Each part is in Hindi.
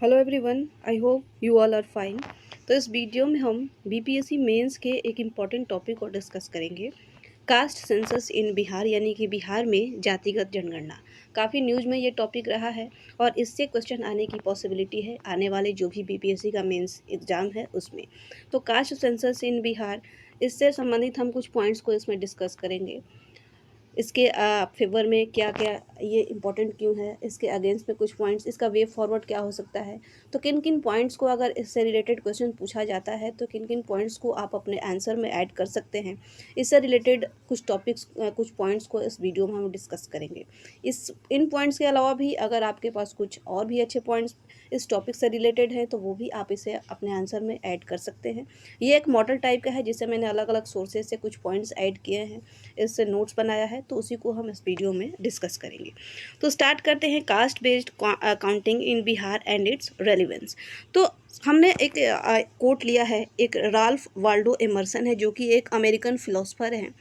Hello everyone, I hope you all are fine. तो इस वीडियो में हम बीपीएससी मेंस के एक इम्पॉर्टेंट टॉपिक को डिस्कस करेंगे, कास्ट सेंसस इन बिहार, यानी कि बिहार में जातिगत जनगणना। काफ़ी न्यूज़ में ये टॉपिक रहा है और इससे क्वेश्चन आने की पॉसिबिलिटी है आने वाले जो भी बीपीएससी का मेंस एग्ज़ाम है उसमें। तो कास्ट सेंसस इन बिहार, इससे संबंधित हम कुछ पॉइंट्स को इसमें डिस्कस करेंगे। इसके फेवर में क्या क्या ये इम्पोर्टेंट क्यों है, इसके अगेंस्ट में कुछ पॉइंट्स, इसका वे फॉरवर्ड क्या हो सकता है। तो किन किन पॉइंट्स को अगर इससे रिलेटेड क्वेश्चन पूछा जाता है तो किन किन पॉइंट्स को आप अपने आंसर में ऐड कर सकते हैं, इससे रिलेटेड कुछ टॉपिक्स कुछ पॉइंट्स को इस वीडियो में हम डिस्कस करेंगे। इन पॉइंट्स के अलावा भी अगर आपके पास कुछ और भी अच्छे पॉइंट्स इस टॉपिक से रिलेटेड हैं तो वो भी आप इसे अपने आंसर में ऐड कर सकते हैं। ये एक मॉडल टाइप का है जिससे मैंने अलग अलग सोर्सेज से कुछ पॉइंट्स ऐड किए हैं, इससे नोट्स बनाया है, तो उसी को हम इस वीडियो में डिस्कस करेंगे। तो स्टार्ट करते हैं, caste based counting in Bihar and its relevance. तो हमने एक कोट लिया है, एक राल्फ वाल्डो एमर्सन है जो कि एक अमेरिकन फिलोसफर हैं,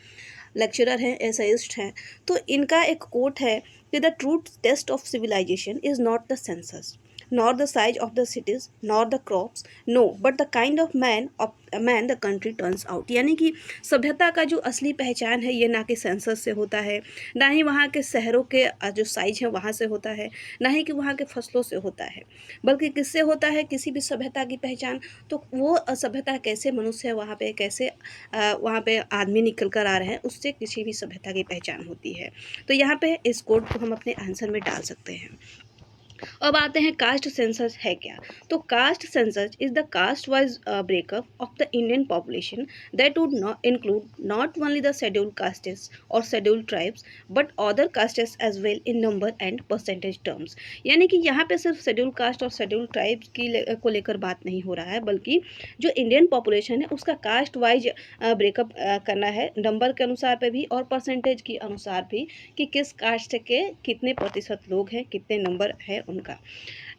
लेक्चरर हैं, एसेइस्ट हैं। तो इनका एक कोट है कि the true test of civilization is not the census, nor the size of the cities, nor the crops, no, but the kind of man the country turns out। यानी कि सभ्यता का जो असली पहचान है ये ना कि सेंसस से होता है, ना ही वहाँ के शहरों के जो साइज है वहाँ से होता है, ना ही कि वहाँ के फसलों से होता है, बल्कि किससे होता है किसी भी सभ्यता की पहचान। तो वो सभ्यता कैसे मनुष्य है वहाँ पे, कैसे वहाँ पे आदमी निकल कर आ रहे हैं, उससे किसी भी सभ्यता की पहचान होती है। तो यहाँ पे इस कोड को हम अपने आंसर में डाल सकते हैं। अब आते हैं कास्ट सेंसस है क्या। तो caste census is the caste wise breakup of the Indian population that would not include not only the scheduled castes और scheduled tribes but other castes as well in number and percentage terms. यानी कि यहाँ पे सिर्फ शेड्यूल्ड कास्ट और शेड्यूल्ड ट्राइब्स को लेकर बात नहीं हो रहा है, बल्कि जो इंडियन पॉपुलेशन है उसका कास्ट वाइज ब्रेकअप करना है, नंबर के अनुसार पे भी और परसेंटेज के अनुसार भी, कि किस कास्ट के कितने प्रतिशत लोग हैं, कितने नंबर है उनका।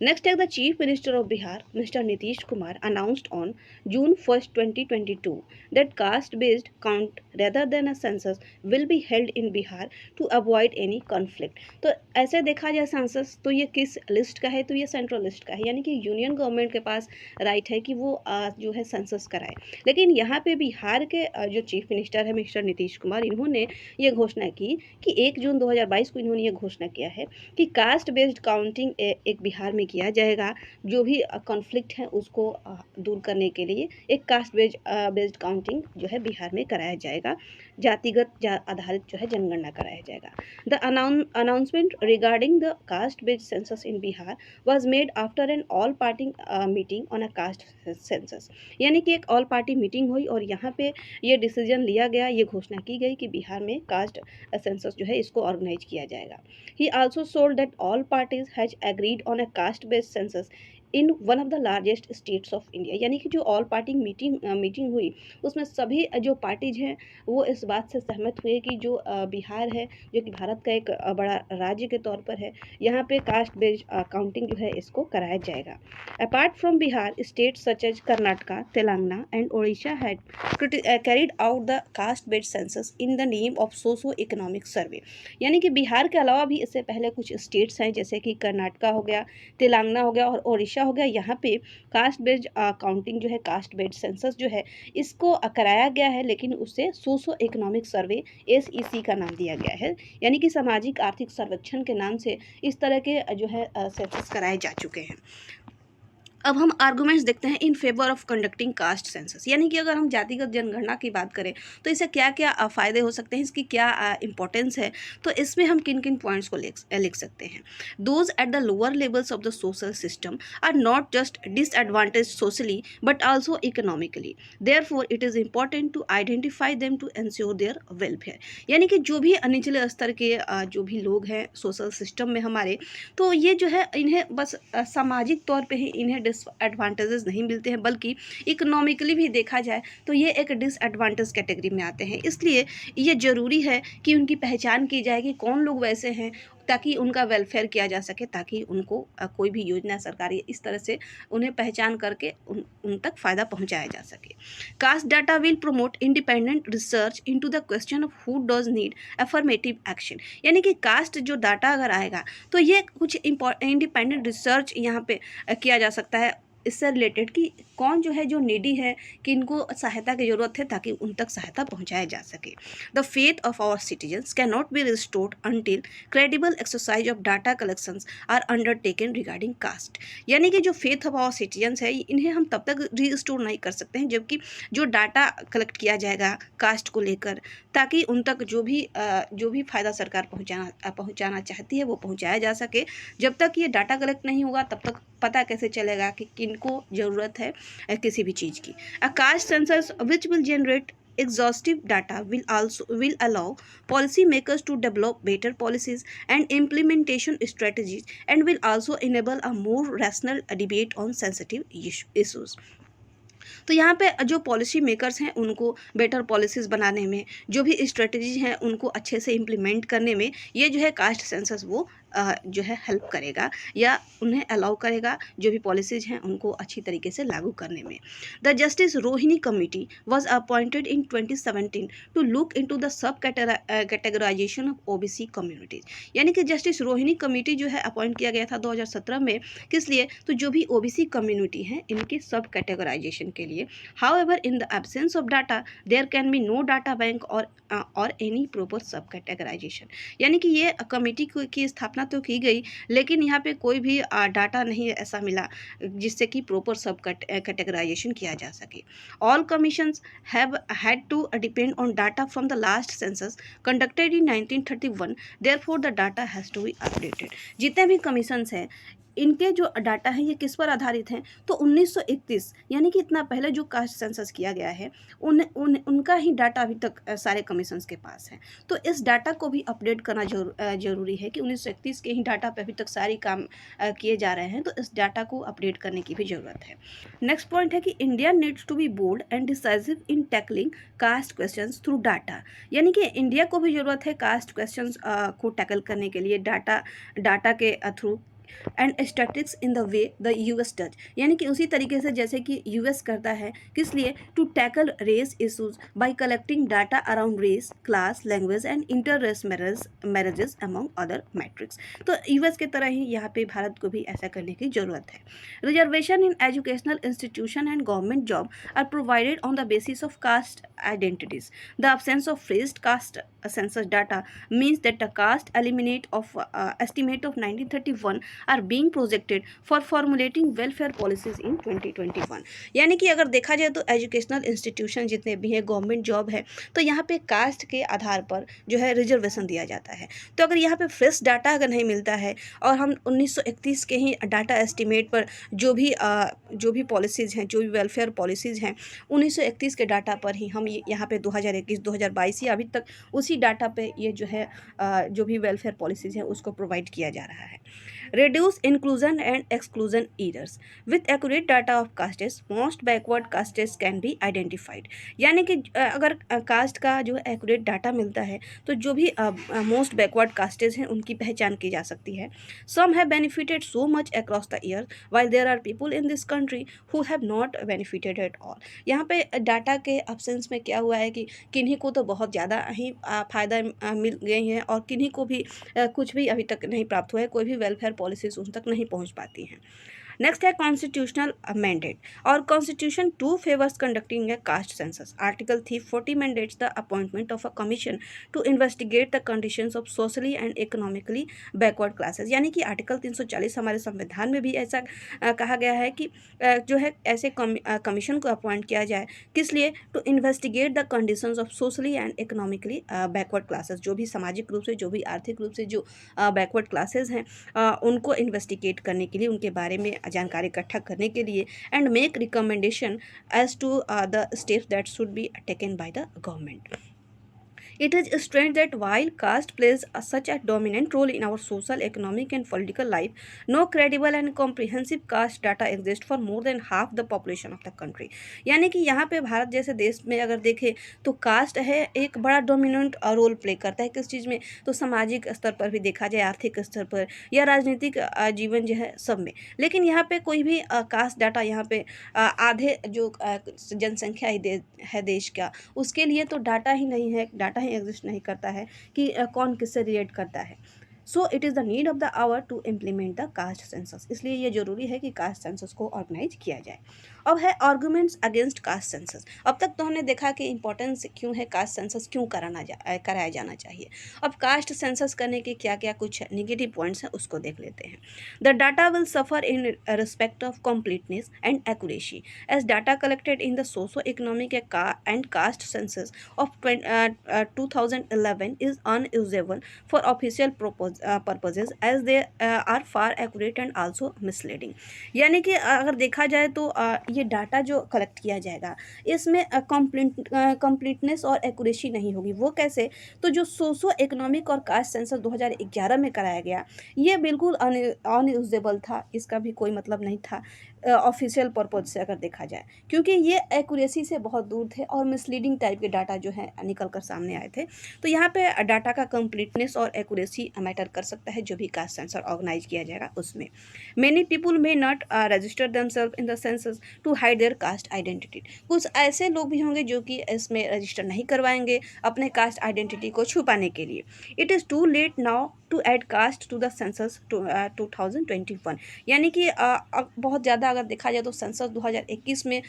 Next is the Chief Minister of Bihar, Mr. Nitish Kumar, announced on June 1st, 2022 that caste-based count rather than a census will be held in Bihar to avoid any conflict। तो ऐसे देखा जाए सेंसस तो ये किस लिस्ट का है, तो ये सेंट्रल लिस्ट का है, यानी कि यूनियन गवर्नमेंट के पास राइट है कि वो जो है सेंसस कराए। लेकिन यहाँ पे बिहार के जो चीफ मिनिस्टर है मिस्टर नीतीश कुमार, इन्होंने ये घोषणा की कि 1 जून 2022 को इन्होंने ये घोषणा किया है कि कास्ट बेस्ड काउंटिंग एक बिहार में किया जाएगा। जो भी कॉन्फ्लिक्ट है उसको दूर करने के लिए एक कास्ट बेस्ड काउंटिंग जो है बिहार में कराया जाएगा, जातिगत आधारित जो है जनगणना कराया जाएगा। The announcement regarding the caste based census in Bihar was made after an all party meeting on a caste census. यानी कि एक ऑल पार्टी मीटिंग हुई और यहाँ पे ये डिसीजन लिया गया, ये घोषणा की गई कि बिहार में कास्ट सेंसस जो है इसको ऑर्गेनाइज किया जाएगा। He also told that all parties has agreed on a caste-based census in one of the largest states of India. यानी कि जो ऑल पार्टी मीटिंग हुई उसमें सभी जो पार्टीज हैं वो इस बात से सहमत हुए कि जो बिहार है, जो कि भारत का एक बड़ा राज्य के तौर पर है, यहाँ पे कास्ट बेस्ड काउंटिंग जो है इसको कराया जाएगा। Apart from Bihar, states such as Karnataka, Telangana and Odisha had carried out the caste based census in the name of socio economic survey. यानी कि बिहार के अलावा भी इससे पहले कुछ स्टेट्स हैं जैसे कि कर्नाटका हो गया, तेलंगाना हो गया और ओडिशा हो गया, यहाँ पे कास्ट बेस्ड काउंटिंग जो है, कास्ट बेस्ड सेंसस जो है इसको कराया गया है, लेकिन उससे सोशो इकोनॉमिक सर्वे SEC का नाम दिया गया है। यानी कि सामाजिक आर्थिक सर्वेक्षण के नाम से इस तरह के जो है सेंसस कराए जा चुके हैं। अब हम आर्गूमेंट्स देखते हैं in favour of conducting cast census. यानी कि अगर हम जातिगत जनगणना की बात करें तो इससे क्या क्या फ़ायदे हो सकते हैं, इसकी क्या इंपॉर्टेंस है, तो इसमें हम किन किन पॉइंट्स को लिख सकते हैं। Those at the lower levels of the social system are not just disadvantage socially but also economically, therefore it is important to identify them to ensure their welfare. यानी कि जो भी निचले स्तर के जो भी लोग हैं सोशल सिस्टम में हमारे, तो ये जो है इन्हें बस सामाजिक तौर पे ही इन्हें डिसएडवांटेजेस नहीं मिलते हैं, बल्कि इकोनॉमिकली भी देखा जाए तो ये एक डिसएडवांटेज कैटेगरी में आते हैं। इसलिए ये ज़रूरी है कि उनकी पहचान की जाए कि कौन लोग वैसे हैं, ताकि उनका वेलफेयर किया जा सके, ताकि उनको कोई भी योजना सरकारी इस तरह से उन्हें पहचान करके उन तक फ़ायदा पहुंचाया जा सके। Caste data will promote independent research into the question of who does need affirmative action. यानी कि कास्ट जो डाटा अगर आएगा तो ये कुछ इंडिपेंडेंट रिसर्च यहाँ पे किया जा सकता है इससे रिलेटेड कि कौन जो है जो नीडी है, कि इनको सहायता की ज़रूरत है, ताकि उन तक सहायता पहुंचाया जा सके। The faith of our citizens can not be restored until credible exercise of data collections are undertaken regarding caste. यानी कि जो फेथ ऑफ आवर सिटीजन्स है, इन्हें हम तब तक रिस्टोर नहीं कर सकते हैं जबकि जो डाटा कलेक्ट किया जाएगा कास्ट को लेकर, ताकि उन तक जो भी फ़ायदा सरकार पहुंचाना चाहती है वो पहुंचाया जा सके। जब तक ये डाटा कलेक्ट नहीं होगा तब तक पता कैसे चलेगा कि किनको ज़रूरत है किसी भी चीज़ की। A caste census which will generate exhaustive data will allow policy makers to develop better policies and implementation strategies, and will also enable a more rational debate on sensitive issues। तो यहाँ पे जो पॉलिसी मेकर्स हैं उनको बेटर पॉलिसीज़ बनाने में, जो भी स्ट्रेटजी हैं उनको अच्छे से इम्प्लीमेंट करने में ये जो है कास्ट सेंसस वो जो है हेल्प करेगा या उन्हें अलाउ करेगा जो भी पॉलिसीज़ हैं उनको अच्छी तरीके से लागू करने में। The Justice Rohini committee was appointed in 2017 to look into the sub categorization of OBC communities. यानी कि जस्टिस रोहिणी कमेटी जो है अपॉइंट किया गया था 2017 में, किस लिए? तो जो भी ओबीसी कम्युनिटी हैं इनके सब कैटेगराइजेशन के लिए। However in the absence of data there can be no data bank or any proper sub categorization. यानी कि ये कमेटी की स्थापना तो की गई, लेकिन यहाँ पे कोई भी डाटा नहीं ऐसा मिला जिससे कि प्रॉपर सब कैटेगराइजेशन किया जा सके। All commissions have had to depend on data from the last census conducted in 1931, therefore the data has to be updated. जितने भी कमीशंस हैं इनके जो डाटा है ये किस पर आधारित हैं? तो 1931 यानी कि इतना पहले जो कास्ट सेंसस किया गया है उनका ही डाटा अभी तक सारे कमीशंस के पास है। तो इस डाटा को भी अपडेट करना जरूरी है कि 1931 के ही डाटा पे अभी तक सारी काम किए जा रहे हैं, तो इस डाटा को अपडेट करने की भी ज़रूरत है। नेक्स्ट पॉइंट है कि India needs to be bold and decisive in tackling caste questions through data. यानी कि इंडिया को भी ज़रूरत है कास्ट क्वेश्चंस को टैकल करने के लिए डाटा के through and statistics in the way the US does. यानी कि उसी तरीके से जैसे कि यूएस करता है, किस लिए? To tackle race issues by collecting data around race, class, language and inter race marriages among other matrix. तो यूएस के तरह ही यहाँ पे भारत को भी ऐसा करने की जरूरत है। Reservation in educational institution and government job are provided on the basis of caste identities. The absence of phrased caste census data means that the caste estimate of 1931 are being projected for formulating welfare policies in 2021। यानी कि अगर देखा जाए तो एजुकेशनल इंस्टीट्यूशन जितने भी हैं, गवर्नमेंट जॉब है, तो यहाँ पे कास्ट के आधार पर जो है रिजर्वेशन दिया जाता है। तो अगर यहाँ पे फ्रेश डाटा अगर नहीं मिलता है और हम 1931 के ही डाटा एस्टिमेट पर जो भी पॉलिसीज़ हैं, जो भी वेलफेयर पॉलिसीज़ हैं 1931 के डाटा पर ही हम यहाँ पे 2021-2022 या अभी तक उसी डाटा पे ये जो है जो भी वेलफेयर पॉलिसीज़ हैं उसको प्रोवाइड किया जा रहा है। reduce inclusion and exclusion errors with accurate data of castes, most backward castes can be identified। यानी कि अगर कास्ट का जो एक्यूरेट डाटा मिलता है तो जो भी मोस्ट बैकवर्ड कास्टेज हैं उनकी पहचान की जा सकती है। Some have benefited so much across the year while there are people in this country who have not benefited at all. यहाँ पे डाटा के अब्सेंस में क्या हुआ है कि किन्हीं को तो बहुत ज़्यादा ही फ़ायदा मिल गए हैं और किन्हीं को भी कुछ भी अभी तक नहीं प्राप्त हुआ है, कोई भी वेलफेयर पॉलिसीज उन तक नहीं पहुंच पाती हैं। नेक्स्ट है कॉन्स्टिट्यूशनल अमेंडेड और constitution 2 favours conducting a caste census. Article 340 mandates the appointment of a commission to investigate the conditions of socially and economically backward classes. यानी कि आर्टिकल 340 हमारे संविधान में भी ऐसा कहा गया है कि जो है ऐसे कमीशन को अपॉइंट किया जाए, किस लिए? To investigate the conditions of socially and economically backward classes. जो भी सामाजिक रूप से, जो भी आर्थिक रूप से जो बैकवर्ड क्लासेस हैं उनको इन्वेस्टिगेट करने के लिए, उनके बारे में जानकारी इकट्ठा करने के लिए, and make recommendation as to the steps that should be taken by the government. It is strange that while caste plays such a dominant role in our social, economic, and political life, no credible and comprehensive caste data exists for more than half the population of the country. यानी कि यहाँ पे भारत जैसे देश में अगर देखें तो कास्ट है एक बड़ा डोमिनेंट रोल प्ले करता है किस चीज़ में, तो सामाजिक स्तर पर भी देखा जाए, आर्थिक स्तर पर या राजनीतिक जीवन जो है सब में। लेकिन यहाँ पे कोई भी कास्ट डाटा यहाँ पे आधे जो जनसंख्या है देश का, उसके लिए तो डाटा ही नहीं है, डाटा ही एग्जिस्ट नहीं करता है कि कौन किससे रिलेट करता है। So it is the need of the hour to implement the caste census, इसलिए ये जरूरी है कि कास्ट सेंसस को ऑर्गेनाइज किया जाए। अब है आर्गूमेंट्स अगेंस्ट कास्ट सेंसस। अब तक तो हमने देखा कि इंपॉर्टेंस क्यों है, कास्ट सेंसस क्यों कराया जाना चाहिए। अब कास्ट सेंसस करने के क्या क्या कुछ निगेटिव पॉइंट्स हैं उसको देख लेते हैं। The data will suffer in respect of completeness and accuracy as data collected in the socio-economic and caste census of 2011 is unusable for official purposes as they are far accurate and also misleading। यानी कि अगर देखा जाए तो ये डाटा जो कलेक्ट किया जाएगा इसमें कंप्लीटनेस और एक्यूरेसी नहीं होगी। वो कैसे, तो जो सोशो इकोनॉमिक और कास्ट सेंसस 2011 में कराया गया ये बिल्कुल अनयूजेबल था, इसका भी कोई मतलब नहीं था ऑफिशियल पर्पज से अगर देखा जाए, क्योंकि ये एक्यूरेसी से बहुत दूर थे और मिसलीडिंग टाइप के डाटा जो है निकल कर सामने आए थे। तो यहाँ पे डाटा का कंप्लीटनेस और एक्यूरेसी मैटर कर सकता है जो भी कास्ट सेंसर ऑर्गेनाइज किया जाएगा उसमें। Many people may not register themselves in the census to hide their caste identity. कुछ ऐसे लोग भी होंगे जो कि इसमें रजिस्टर नहीं करवाएंगे अपने कास्ट आइडेंटिटी को छुपाने के लिए। It is too late now to add caste to the census 2021। यानी कि बहुत ज़्यादा अगर देखा जाए तो सेंसस 2021 में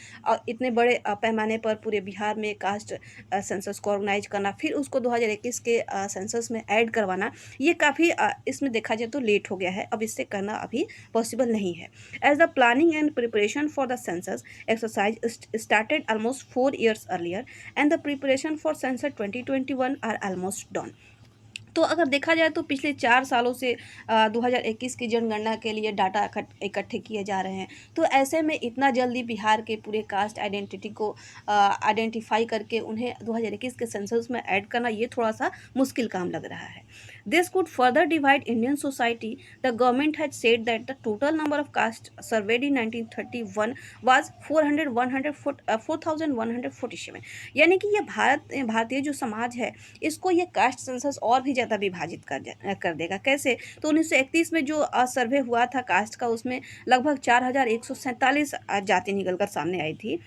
इतने बड़े पैमाने पर पूरे बिहार में कास्ट सेंसस को ऑर्गेनाइज करना, फिर उसको 2021 के सेंसस में ऐड करवाना, ये काफ़ी इसमें देखा जाए तो लेट हो गया है। अब इससे करना अभी पॉसिबल नहीं है। As the planning and preparation for the census exercise started almost 4 years earlier and the preparation for census 2021 are almost done. तो अगर देखा जाए तो पिछले 4 सालों से 2021 की जनगणना के लिए डाटा इकट्ठे किए जा रहे हैं। तो ऐसे में इतना जल्दी बिहार के पूरे कास्ट आइडेंटिटी को आइडेंटिफाई करके उन्हें 2021 के सेंसस में ऐड करना ये थोड़ा सा मुश्किल काम लग रहा है। This could further divide Indian society. The government has said that the total number of caste surveyed in 1931 was 4147। यानी कि ये भारतीय जो समाज है इसको ये कास्ट सेंसस और भी ज़्यादा विभाजित कर देगा। कैसे, तो 1931 में जो सर्वे हुआ था कास्ट का उसमें लगभग 4147 जाति निकल कर सामने आई थी।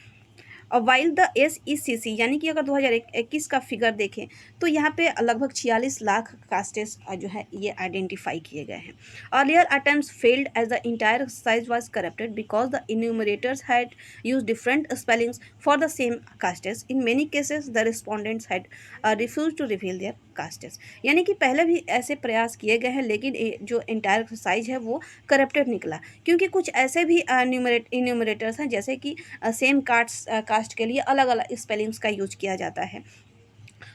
और वाइल द SECC यानी कि अगर 2021 का फिगर देखें तो यहाँ पे लगभग 46 लाख कास्टेस जो है ये आइडेंटिफाई किए गए हैं। Earlier attempts failed as the entire exercise was corrupted because the enumerators had use different spellings for the same castes. In many cases the respondents had refuse to reveal their castes. यानी कि पहले भी ऐसे प्रयास किए गए हैं लेकिन जो इंटायर एक्सरसाइज है वो करप्टेड निकला, क्योंकि कुछ ऐसे भी इन्यूमरेटर्स हैं जैसे कि सेम कास्ट के लिए अलग अलग स्पेलिंग्स का यूज किया जाता है,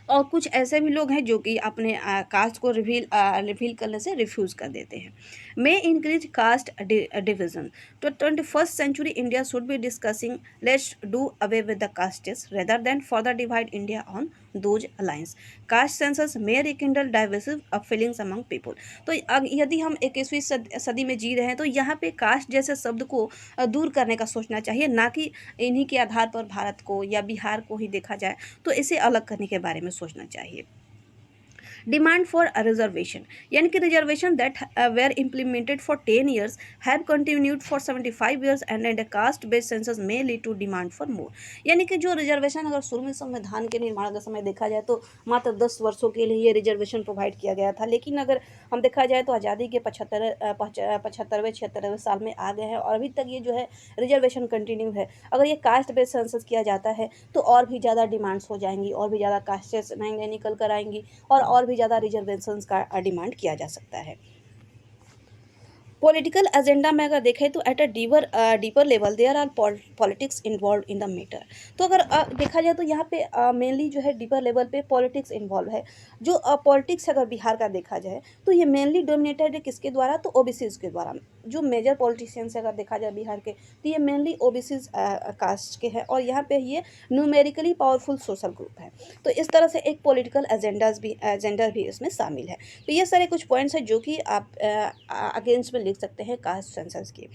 और कुछ ऐसे भी लोग हैं जो कि अपने कास्ट को रिवील करने से रिफ्यूज कर देते हैं। May increase caste division. तो 21st century India should be discussing let's do away with the castes rather than further divide India on those alliance. Caste census may rekindle divisive feelings among people. तो यदि हम 21वीं सदी में जी रहे हैं तो यहाँ पे कास्ट जैसे शब्द को दूर करने का सोचना चाहिए, ना कि इन्हीं के आधार पर भारत को या बिहार को ही देखा जाए तो इसे अलग करने के बारे में सोचना चाहिए। डिमांड फॉर रिजर्वेशन, यानी कि reservation that were implemented for 10 years have continued for 75 years and caste based census may lead to demand for more. यानी कि जो रिजर्वेशन अगर शुरू में संविधान के निर्माण का समय देखा जाए तो मात्र 10 वर्षों के लिए ये रिजर्वेशन प्रोवाइड किया गया था, लेकिन अगर हम देखा जाए तो आज़ादी के 76वें साल में आ गए हैं और अभी तक ये जो है रिजर्वेशन कंटिन्यू है। अगर ये कास्ट बेस्ड सेंसस किया जाता है तो और भी ज़्यादा डिमांड्स हो जाएंगी, और भी ज़्यादा कास्टेस नई निकल कर आएंगी और भी ज़्यादा रिजर्वेशंस का डिमांड किया जा सकता है। पॉलिटिकल एजेंडा में अगर देखें तो at a deeper level there are politics involve in the matter. तो अगर देखा जाए तो यहाँ पे मेनली जो है डीपर लेवल पे पॉलिटिक्स इन्वॉल्व है। जो पॉलिटिक्स अगर बिहार का देखा जाए तो ये मेनली डोमिनेटेड है किसके द्वारा, तो ओबीसीज के द्वारा। जो मेजर पॉलिटिशियंस अगर देखा जाए बिहार के, तो ये मेनली ओबीसीज कास्ट के हैं और यहाँ पे ये न्यूमेरिकली पावरफुल सोशल ग्रुप है। तो इस तरह से एक पॉलिटिकल एजेंडा भी इसमें शामिल है। तो ये सारे कुछ पॉइंट्स हैं जो कि आप अगेंस्ट में लिख सकते हैं कास्ट सेंसस की।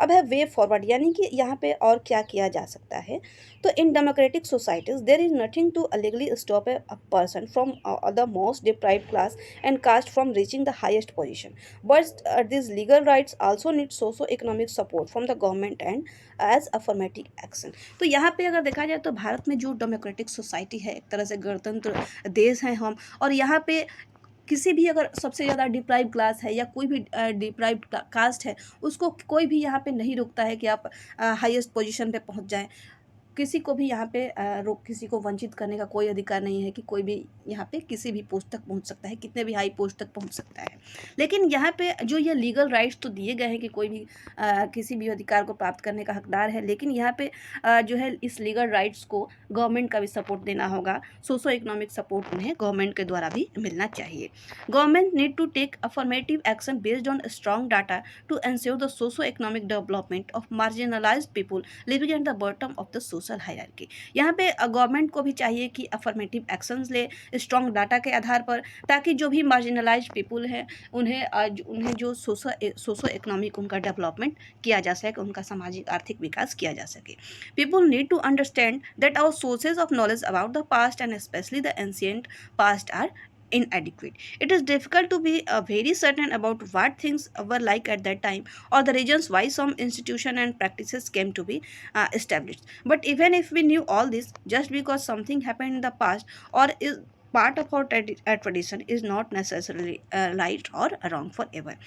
अब है वे फॉरवर्ड, यानी कि यहाँ पे और क्या किया जा सकता है। तो in democratic societies there is nothing to legally stop a person from the most deprived class and caste from reaching the highest position, but this legal rights also need socio economic support from the government and as affirmative action. तो यहाँ पे अगर देखा जाए तो भारत में जो डेमोक्रेटिक सोसाइटी है, एक तरह से गणतंत्र देश हैं हम, और यहाँ पे किसी भी अगर सबसे ज़्यादा डिप्राइव क्लास है या कोई भी डिप्राइव कास्ट है, उसको कोई भी यहाँ पे नहीं रोकता है कि आप हाईएस्ट पोजीशन पे पहुँच जाएं। किसी को भी यहाँ पे रोक किसी को वंचित करने का कोई अधिकार नहीं है कि कोई भी यहाँ पे किसी भी पोस्ट तक पहुँच सकता है, कितने भी हाई पोस्ट तक पहुँच सकता है। लेकिन यहाँ पे जो ये लीगल राइट्स तो दिए गए हैं कि कोई भी किसी भी अधिकार को प्राप्त करने का हकदार है, लेकिन यहाँ पे जो है इस लीगल राइट्स को गवर्नमेंट का भी सपोर्ट देना होगा, सोशो इकोनॉमिक सपोर्ट उन्हें गवर्नमेंट के द्वारा भी मिलना चाहिए। Government need to take affirmative action based on strong data to ensure the socio economic development of marginalised people living at the bottom of the social hierarchy. यहाँ पे गवर्नमेंट को भी चाहिए कि अफर्मेटिव एक्शंस ले स्ट्रॉन्ग डाटा के आधार पर, ताकि जो भी मार्जिनलाइज्ड पीपल हैं उन्हें जो सोशो इकोनॉमिक उनका डेवलपमेंट किया जा सके, उनका सामाजिक आर्थिक विकास किया जा सके। People need to understand that our sources of knowledge about the past and specially the ancient past are inadequate. It is difficult to be very certain about what things were like at that time or the reasons why some institution and practices came to be established. But even if we knew all this, just because something happened in the past or is part of our tradition is not necessarily right or wrong forever.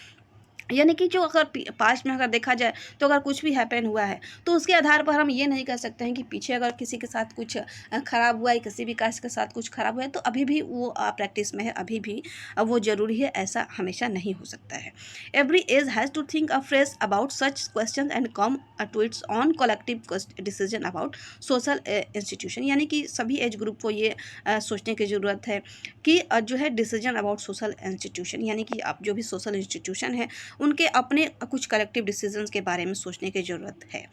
यानी कि जो अगर पास्ट में अगर देखा जाए तो अगर कुछ भी हैपन हुआ है तो उसके आधार पर हम ये नहीं कह सकते हैं कि पीछे अगर किसी के साथ कुछ ख़राब हुआ है, किसी भी कास्ट के साथ कुछ ख़राब हुआ है, तो अभी भी वो प्रैक्टिस में है, अभी भी वो ज़रूरी है, ऐसा हमेशा नहीं हो सकता है। Every age has to think afresh about such question and come to its own collective decision about social institution. यानी कि सभी एज ग्रुप को ये सोचने की ज़रूरत है कि जो है डिसीजन अबाउट सोशल इंस्टीट्यूशन, यानी कि आप जो भी सोशल इंस्टीट्यूशन है उनके अपने कुछ कलेक्टिव डिसीजंस के बारे में सोचने की ज़रूरत है।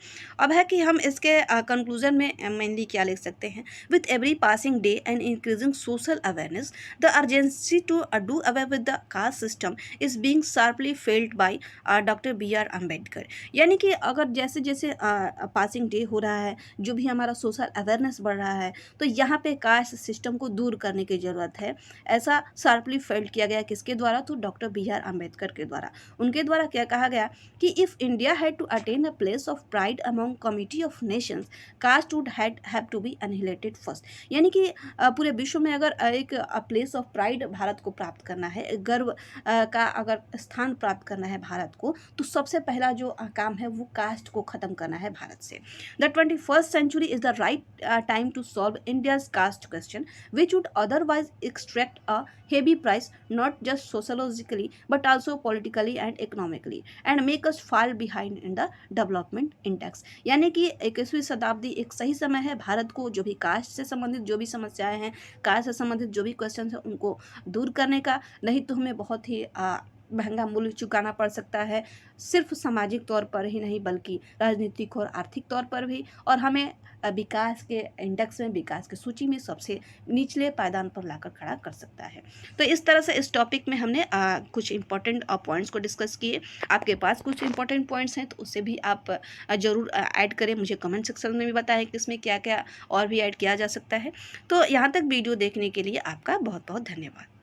अब है कि हम इसके कंक्लूजन में मेनली क्या लिख सकते हैं। With every passing day and increasing social awareness the urgency to do away with the caste system is being sharply felt by doctor BR Ambedkar. यानी कि अगर जैसे जैसे पासिंग डे हो रहा है, जो भी हमारा सोशल अवेयरनेस बढ़ रहा है, तो यहाँ पे कास्ट सिस्टम को दूर करने की ज़रूरत है। ऐसा शार्पली फेल्ड किया गया किसके द्वारा, तो डॉक्टर BR अम्बेडकर के द्वारा। उनके द्वारा क्या कहा गया कि if India had to attain a place of pride among comity of nations, caste would have to be annihilated first. यानी कि पूरे विश्व में अगर एक प्लेस ऑफ प्राइड भारत को प्राप्त करना है, गर्व का अगर स्थान प्राप्त करना है भारत को, तो सबसे पहला जो काम है वो कास्ट को ख़त्म करना है भारत से। The 21st century is the right time to solve India's caste question which would otherwise extract a heavy price not just sociologically but also politically and economically and make us fall behind in the development index। यानी कि 21वीं शताब्दी एक सही समय है भारत को जो भी कास्ट से संबंधित जो भी समस्याएं हैं, कास्ट से संबंधित जो भी क्वेश्चन हैं, उनको दूर करने का। नहीं तो हमें बहुत ही महंगा मूल्य चुकाना पड़ सकता है, सिर्फ सामाजिक तौर पर ही नहीं बल्कि राजनीतिक और आर्थिक तौर पर भी, और हमें विकास के इंडेक्स में, विकास की सूची में सबसे निचले पायदान पर लाकर खड़ा कर सकता है। तो इस तरह से इस टॉपिक में हमने कुछ इंपॉर्टेंट पॉइंट्स को डिस्कस किए। आपके पास कुछ इंपॉर्टेंट पॉइंट्स हैं तो उससे भी आप ज़रूर ऐड करें, मुझे कमेंट सेक्शन में भी बताएं कि इसमें क्या क्या और भी ऐड किया जा सकता है। तो यहाँ तक वीडियो देखने के लिए आपका बहुत बहुत धन्यवाद।